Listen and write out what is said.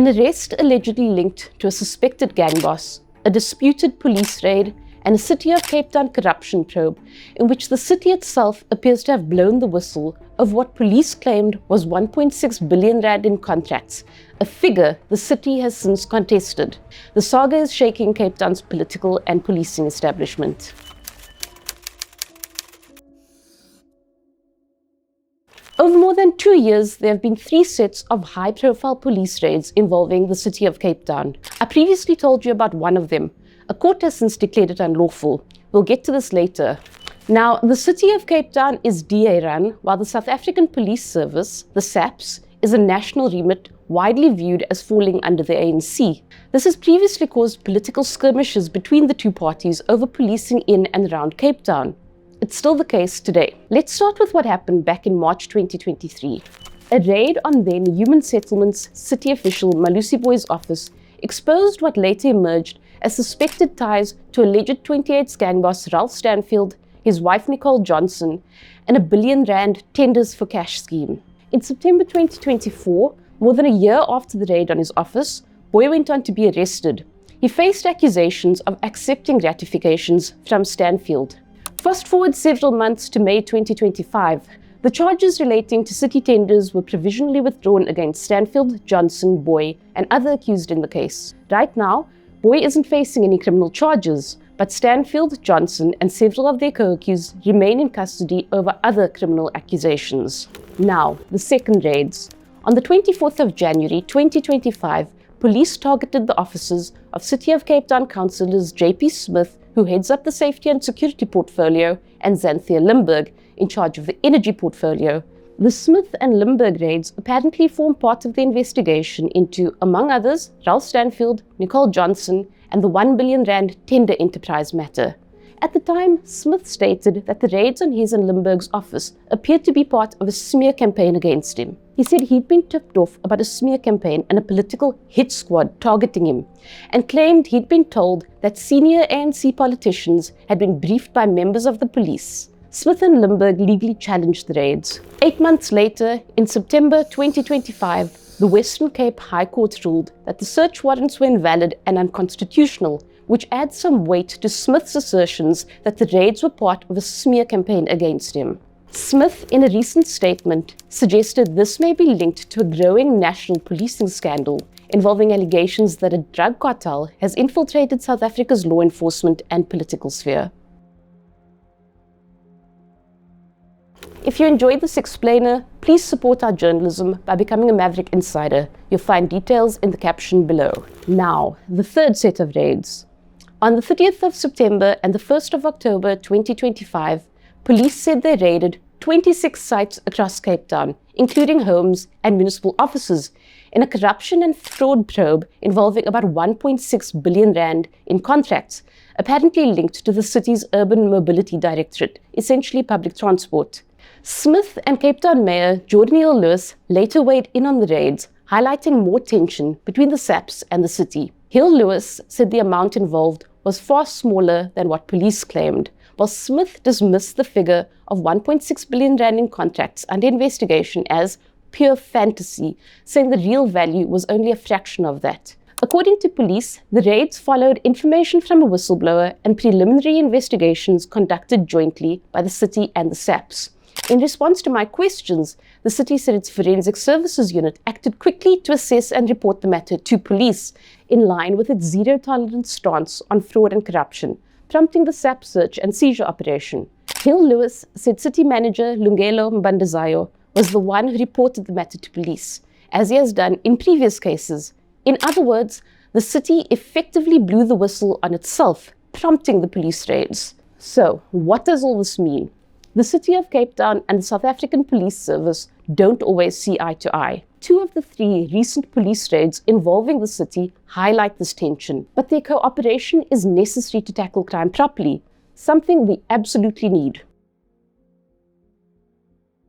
An arrest allegedly linked to a suspected gang boss, a disputed police raid, and a City of Cape Town corruption probe in which the city itself appears to have blown the whistle of what police claimed was 1.6 billion rand in contracts, a figure the city has since contested. The saga is shaking Cape Town's political and policing establishment. Over more than 2 years, there have been 3 sets of high-profile police raids involving the City of Cape Town. I previously told you about one of them. A court has since declared it unlawful. We'll get to this later. Now, the City of Cape Town is DA-run, while the South African Police Service, the SAPS, is a national remit widely viewed as falling under the ANC. This has previously caused political skirmishes between the two parties over policing in and around Cape Town. It's still the case today. Let's start with what happened back in March 2023. A raid on then Human Settlements city official Malibongwe's office exposed what later emerged as suspected ties to alleged 28 gang boss Ralph Stanfield, his wife Nicole Johnson, and a R1 billion tenders for cash scheme. In September 2024, more than a year after the raid on his office, Boy went on to be arrested. He faced accusations of accepting gratifications from Stanfield. Fast forward several months to May 2025, the charges relating to city tenders were provisionally withdrawn against Stanfield, Johnson, Boy, and other accused in the case. Right now, Boy isn't facing any criminal charges, but Stanfield, Johnson, and several of their co-accused remain in custody over other criminal accusations. Now, the second raids. On the 24th of January 2025, police targeted the offices of City of Cape Town councillors JP Smith, who heads up the safety and security portfolio, and Xanthia Limburg, in charge of the energy portfolio. The Smith and Limburg raids apparently form part of the investigation into, among others, Ralph Stanfield, Nicole Johnson, and the R1 billion tender enterprise matter. At the time, Smith stated that the raids on his and Limburg's office appeared to be part of a smear campaign against him. He said he'd been tipped off about a smear campaign and a political hit squad targeting him, and claimed he'd been told that senior ANC politicians had been briefed by members of the police. Smith and Limburg legally challenged the raids. 8 months later, in September 2025, the Western Cape High Court ruled that the search warrants were invalid and unconstitutional, which adds some weight to Smith's assertions that the raids were part of a smear campaign against him. Smith, in a recent statement, suggested this may be linked to a growing national policing scandal involving allegations that a drug cartel has infiltrated South Africa's law enforcement and political sphere. If you enjoyed this explainer, please support our journalism by becoming a Maverick Insider. You'll find details in the caption below. Now, the third set of raids. On the 30th of September and the 1st of October 2025, police said they raided 26 sites across Cape Town, including homes and municipal offices, in a corruption and fraud probe involving about 1.6 billion rand in contracts, apparently linked to the city's Urban Mobility Directorate, essentially public transport. Smith and Cape Town Mayor Jordan Hill-Lewis later weighed in on the raids, highlighting more tension between the SAPS and the city. Hill-Lewis said the amount involved was far smaller than what police claimed, while Smith dismissed the figure of 1.6 billion rand in contracts under investigation as pure fantasy, saying the real value was only a fraction of that. According to police, the raids followed information from a whistleblower and preliminary investigations conducted jointly by the city and the SAPS. In response to my questions, the city said its forensic services unit acted quickly to assess and report the matter to police, in line with its zero-tolerance stance on fraud and corruption, prompting the SAPS search and seizure operation. Hill-Lewis said City Manager Lungelo Mbandazayo was the one who reported the matter to police, as he has done in previous cases. In other words, the city effectively blew the whistle on itself, prompting the police raids. So, what does all this mean? The City of Cape Town and the South African Police Service don't always see eye to eye. 2 of the 3 recent police raids involving the city highlight this tension, but their cooperation is necessary to tackle crime properly, something we absolutely need.